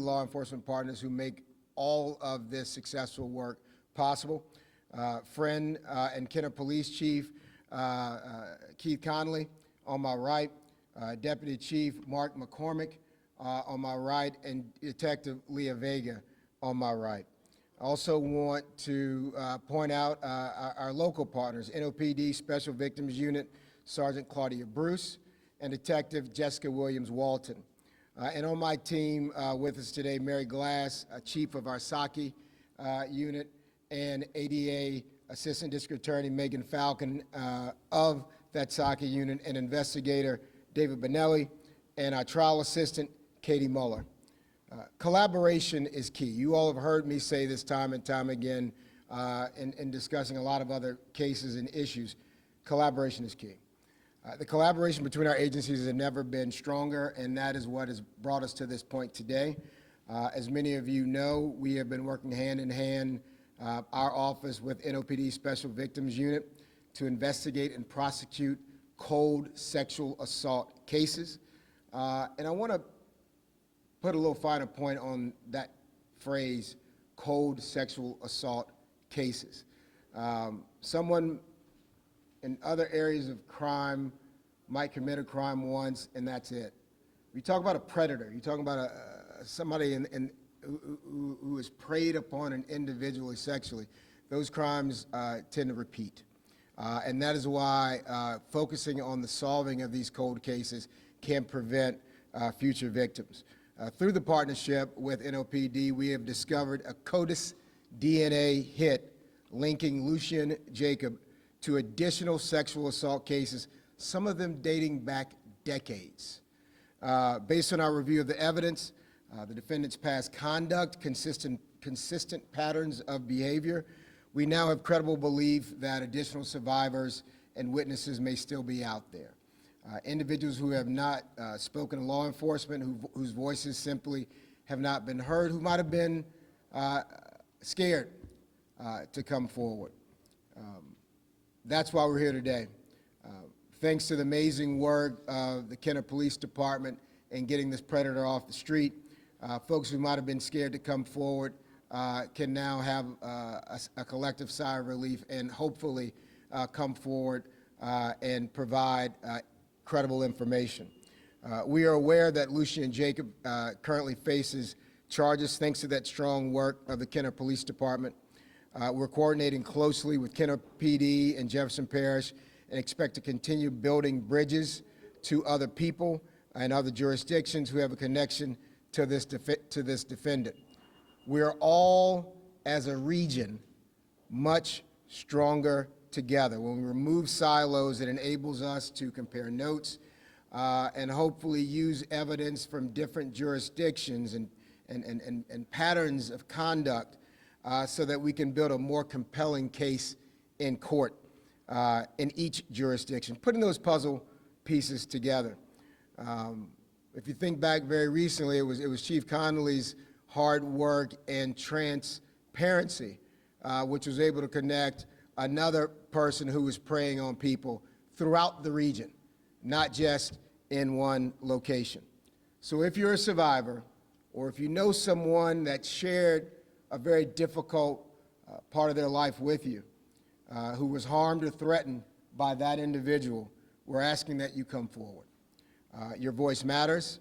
law enforcement partners who make all of this successful work possible. Friend and Kenner Police Chief Keith Connolly on my right, Deputy Chief Mark McCormick on my right, and Detective Leah Vega on my right. I also want to point out our local partners, NOPD Special Victims Unit, Sergeant Claudia Bruce, and Detective Jessica Williams-Walton. And on my team with us today, Mary Glass, Chief of our Saki unit, and ADA Assistant District Attorney Megan Falcon of that Saki unit, and Investigator David Bonelli, and our Trial Assistant Katie Muller. Collaboration is key. You all have heard me say this time and time again in discussing a lot of other cases and issues. Collaboration is key. The collaboration between our agencies has never been stronger, and that is what has brought us to this point today. As many of you know, we have been working hand in hand, our office with NOPD Special Victims Unit, to investigate and prosecute cold sexual assault cases. And I want to put a little finer point on that phrase, cold sexual assault cases. Someone in other areas of crime might commit a crime once, and that's it. You talk about a predator. You're talking about somebody who is preyed upon an individually sexually. Those crimes tend to repeat. And that is why focusing on the solving of these cold cases can prevent future victims. Through the partnership with NOPD, we have discovered a CODIS DNA hit linking Lucien W to additional sexual assault cases, some of them dating back decades. Based on our review of the evidence, the defendant's past conduct, consistent patterns of behavior, we now have credible belief that additional survivors and witnesses may still be out there. Individuals who have not spoken to law enforcement, whose voices simply have not been heard, who might have been scared to come forward. That's why we're here today. Thanks to the amazing work of the Kenner Police Department in getting this predator off the street, folks who might have been scared to come forward can now have a collective sigh of relief and hopefully come forward and provide credible information. We are aware that Lucien W currently faces charges thanks to that strong work of the Kenner Police Department. We're coordinating closely with Kenner PD and Jefferson Parish and expect to continue building bridges to other people and other jurisdictions who have a connection to this defendant. We are all, as a region, much stronger together. When we remove silos, it enables us to compare notes and hopefully use evidence from different jurisdictions and patterns of conduct so that we can build a more compelling case in court in each jurisdiction, putting those puzzle pieces together. If you think back very recently, it was Chief Connolly's hard work and transparency, which was able to connect another person who was preying on people throughout the region, not just in one location. So if you're a survivor, or if you know someone that shared a very difficult part of their life with you, who was harmed or threatened by that individual, we're asking that you come forward. Your voice matters.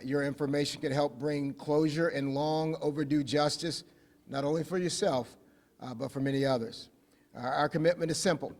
Your information can help bring closure and long overdue justice, not only for yourself, but for many others. Our commitment is simple.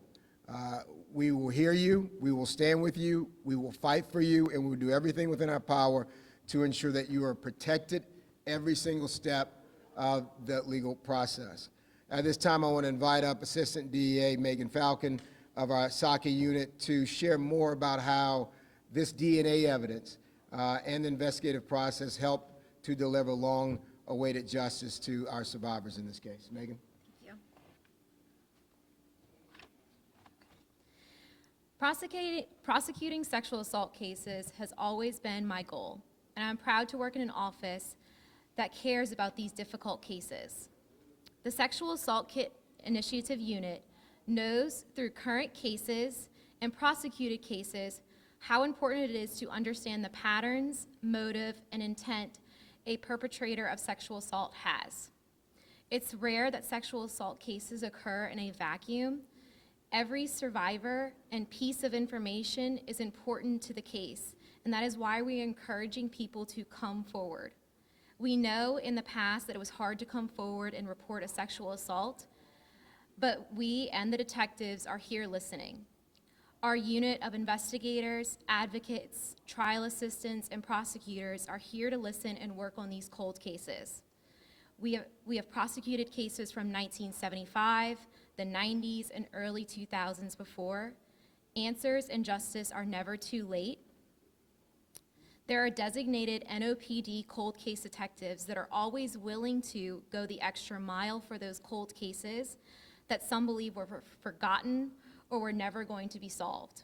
We will hear you, we will stand with you, we will fight for you, and we will do everything within our power to ensure that you are protected every single step of the legal process. At this time, I want to invite up Assistant DEA Megan Falcon of our Saki unit to share more about how this DNA evidence and the investigative process helped to deliver long-awaited justice to our survivors in this case. Megan? Prosecuting sexual assault cases has always been my goal, and I'm proud to work in an office that cares about these difficult cases. The Sexual Assault Kit Initiative Unit knows through current cases and prosecuted cases how important it is to understand the patterns, motive, and intent a perpetrator of sexual assault has. It's rare that sexual assault cases occur in a vacuum. Every survivor and piece of information is important to the case, and that is why we're encouraging people to come forward. We know in the past that it was hard to come forward and report a sexual assault, but we and the detectives are here listening. Our unit of investigators, advocates, trial assistants, and prosecutors are here to listen and work on these cold cases. We have prosecuted cases from 1975, the 90s, and early 2000s before. Answers and justice are never too late. There are designated NOPD cold case detectives that are always willing to go the extra mile for those cold cases that some believe were forgotten or were never going to be solved.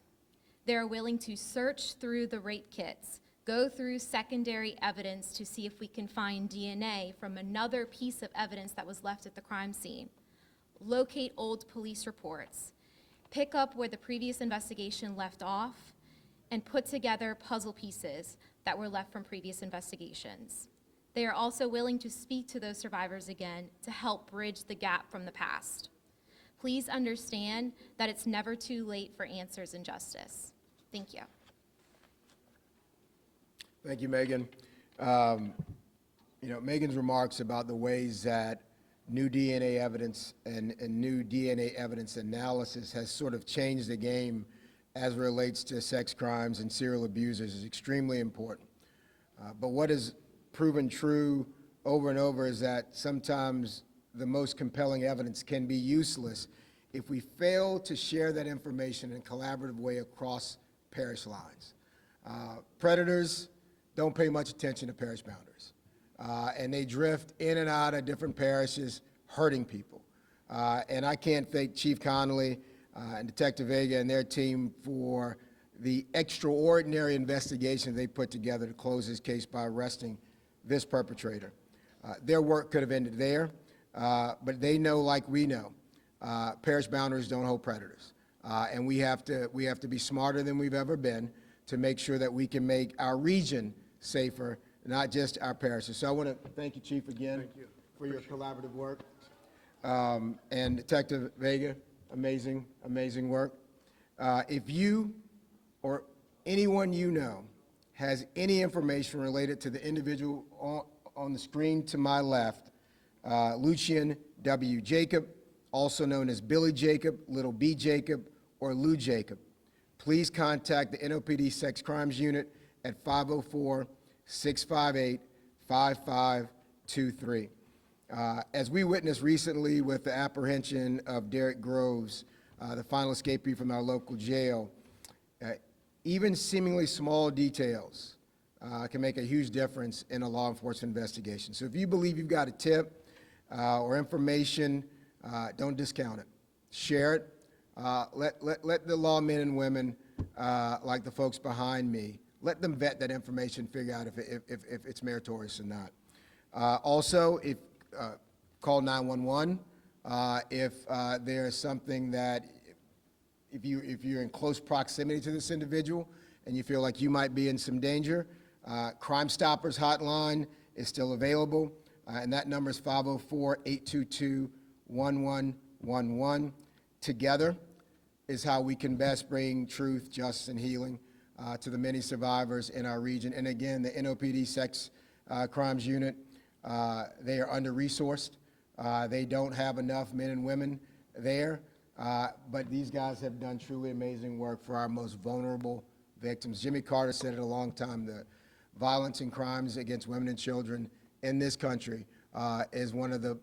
They are willing to search through the rape kits, go through secondary evidence to see if we can find DNA from another piece of evidence that was left at the crime scene, locate old police reports, pick up where the previous investigation left off, and put together puzzle pieces that were left from previous investigations. They are also willing to speak to those survivors again to help bridge the gap from the past. Please understand that it's never too late for answers and justice. Thank you. Thank you, Megan. Megan's remarks about the ways that new DNA evidence and new DNA evidence analysis has sort of changed the game as it relates to sex crimes and serial abusers is extremely important. But what has proven true over and over is that sometimes the most compelling evidence can be useless if we fail to share that information in a collaborative way across parish lines. Predators don't pay much attention to parish boundaries, and they drift in and out of different parishes, hurting people. And I can't thank Chief Connolly and Detective Vega and their team for the extraordinary investigation they put together to close this case by arresting this perpetrator. Their work could have ended there, but they know, like we know, parish boundaries don't hold predators. And we have to be smarter than we've ever been to make sure that we can make our region safer, not just our parishes. So I want to thank you, Chief, again for your collaborative work. And Detective Vega, amazing, amazing work. If you or anyone you know has any information related to the individual on the screen to my left, Lucien W. Jacob, also known as Billy Jacob, Little B Jacob, or Lou Jacob, please contact the NOPD Sex Crimes Unit at 504-658-5523. As we witnessed recently with the apprehension of Derek Groves, the final escapee from our local jail, even seemingly small details can make a huge difference in a law enforcement investigation. So if you believe you've got a tip or information, don't discount it. Share it. Let the lawmen and women, like the folks behind me, let them vet that information, figure out if it's meritorious or not. Also, call 911 if there's something that, if you're in close proximity to this individual and you feel like you might be in some danger. Crime Stoppers hotline is still available, and that number is 504-822-1111. Together is how we can best bring truth, justice, and healing to the many survivors in our region. And again, the NOPD Sex Crimes Unit, they are under-resourced. They don't have enough men and women there, but these guys have done truly amazing work for our most vulnerable victims. Jimmy Carter said it a long time, the violence and crimes against women and children in this country is one of the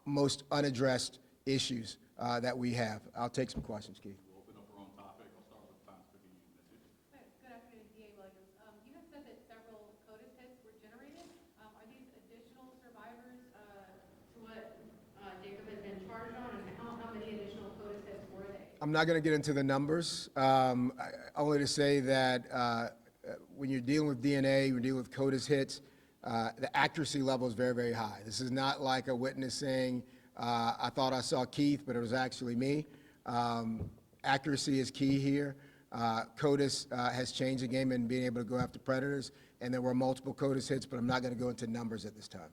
most unaddressed issues that we have. I'll take some questions, Keith. We'll open up our own topic. I'll start with the time-speaking message. Good afternoon, DA Williams. You have said that several CODIS hits were generated. Are these additional survivors to what Jacob has been charged on, and how many additional CODIS hits were they? I'm not going to get into the numbers, only to say that when you're dealing with DNA, you're dealing with CODIS hits, the accuracy level is very, very high. This is not like a witness saying, I thought I saw Keith, but it was actually me. Accuracy is key here. CODIS has changed the game in being able to go after predators. and there were multiple CODIS hits, but I'm not going to go into numbers at this time.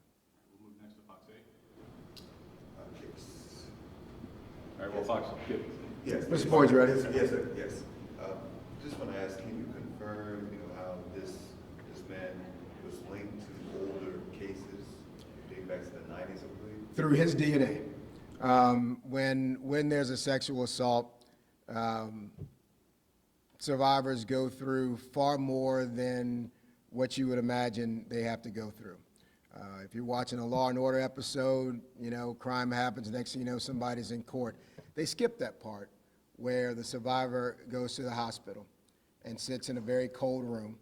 We'll move next to Fox 8. Yes. All right, well, Fox, good. Yes. Mr. Boyd, you ready? Yes, sir, yes. Just want to ask, can you confirm, how this man was linked to older cases dating back to the 90s, I believe? Through his DNA. When there's a sexual assault, survivors go through far more than what you would imagine they have to go through. If you're watching a Law and Order episode, crime happens, next thing you know, somebody's in court. They skip that part where the survivor goes to the hospital and sits in a very cold room,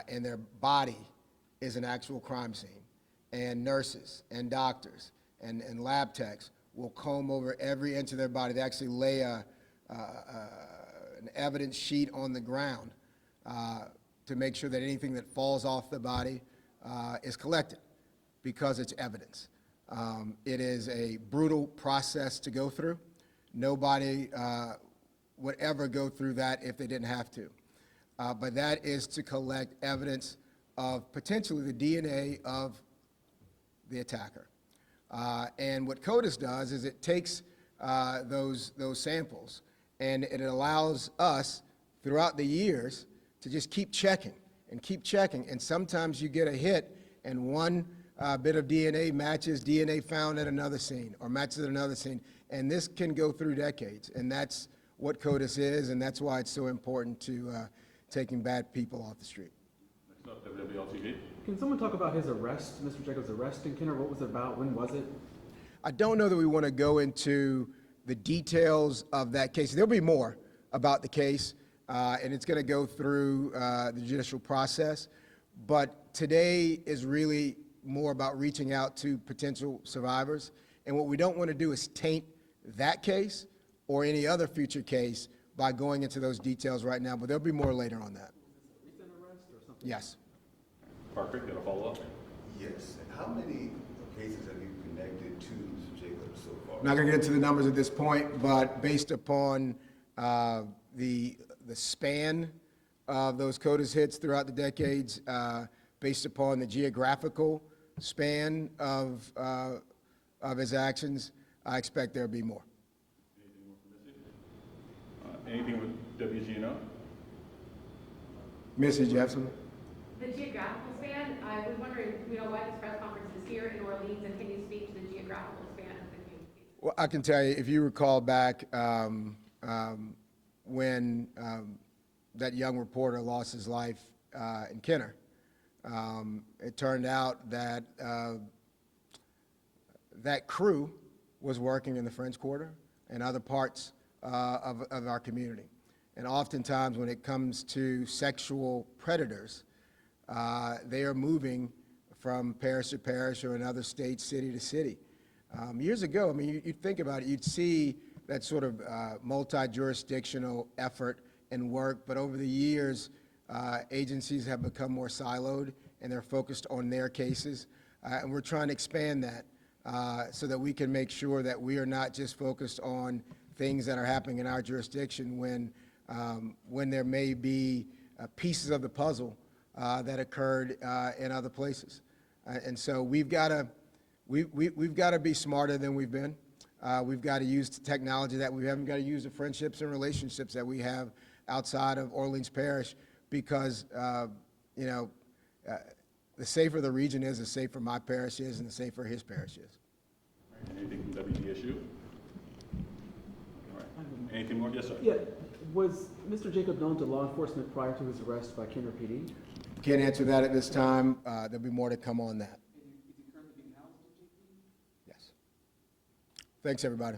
and their body is an actual crime scene. And nurses and doctors and lab techs will comb over every inch of their body. They actually lay an evidence sheet on the ground to make sure that anything that falls off the body is collected, because it's evidence. It is a brutal process to go through. Nobody would ever go through that if they didn't have to. But that is to collect evidence of potentially the DNA of the attacker. And what CODIS does is it takes those samples, and it allows us throughout the years to just keep checking and keep checking. And sometimes you get a hit and one bit of DNA matches DNA found at another scene or matches at another scene. And this can go through decades. And that's what CODIS is, and that's why it's so important to taking bad people off the street. Next up, WWL-TV. Can someone talk about his arrest, Mr. Jacobs' arrest in Kenner? What was it about? When was it? I don't know that we want to go into the details of that case. There'll be more about the case, and it's going to go through the judicial process. But today is really more about reaching out to potential survivors. And what we don't want to do is taint that case or any other future case by going into those details right now. But there'll be more later on that. Was this a recent arrest or something? Yes. Parker, got a follow-up? Yes. And how many cases have you connected to Mr. Jacobs so far? I'm not going to get into the numbers at this point, but based upon the span of those CODIS hits throughout the decades, based upon the geographical span of his actions, I expect there'll be more. Anything with WGNO? Missy, did you have something? The geographical span, I was wondering, why this press conference is here in Orleans, and can you speak to the geographical span of the community? Well, I can tell you, if you recall back when that young reporter lost his life in Kenner, it turned out that that crew was working in the French Quarter and other parts of our community. And oftentimes when it comes to sexual predators, they are moving from parish to parish or another state, city to city. Years ago, I mean, you'd think about it, you'd see that sort of multi-jurisdictional effort and work, but over the years, agencies have become more siloed and they're focused on their cases. And we're trying to expand that so that we can make sure that we are not just focused on things that are happening in our jurisdiction when there may be pieces of the puzzle that occurred in other places. And so we've got to be smarter than we've been. We've got to use the technology that we have. We've got to use the friendships and relationships that we have outside of Orleans Parish, because the safer the region is, the safer my parish is, and the safer his parish is. Anything from WDSU? All right. Anything more? Yes, sir. Yeah. Was Mr. Jacob known to law enforcement prior to his arrest by Kenner PD? Can't answer that at this time. There'll be more to come on that. Is he currently being housed at JP? Yes. Thanks, everybody.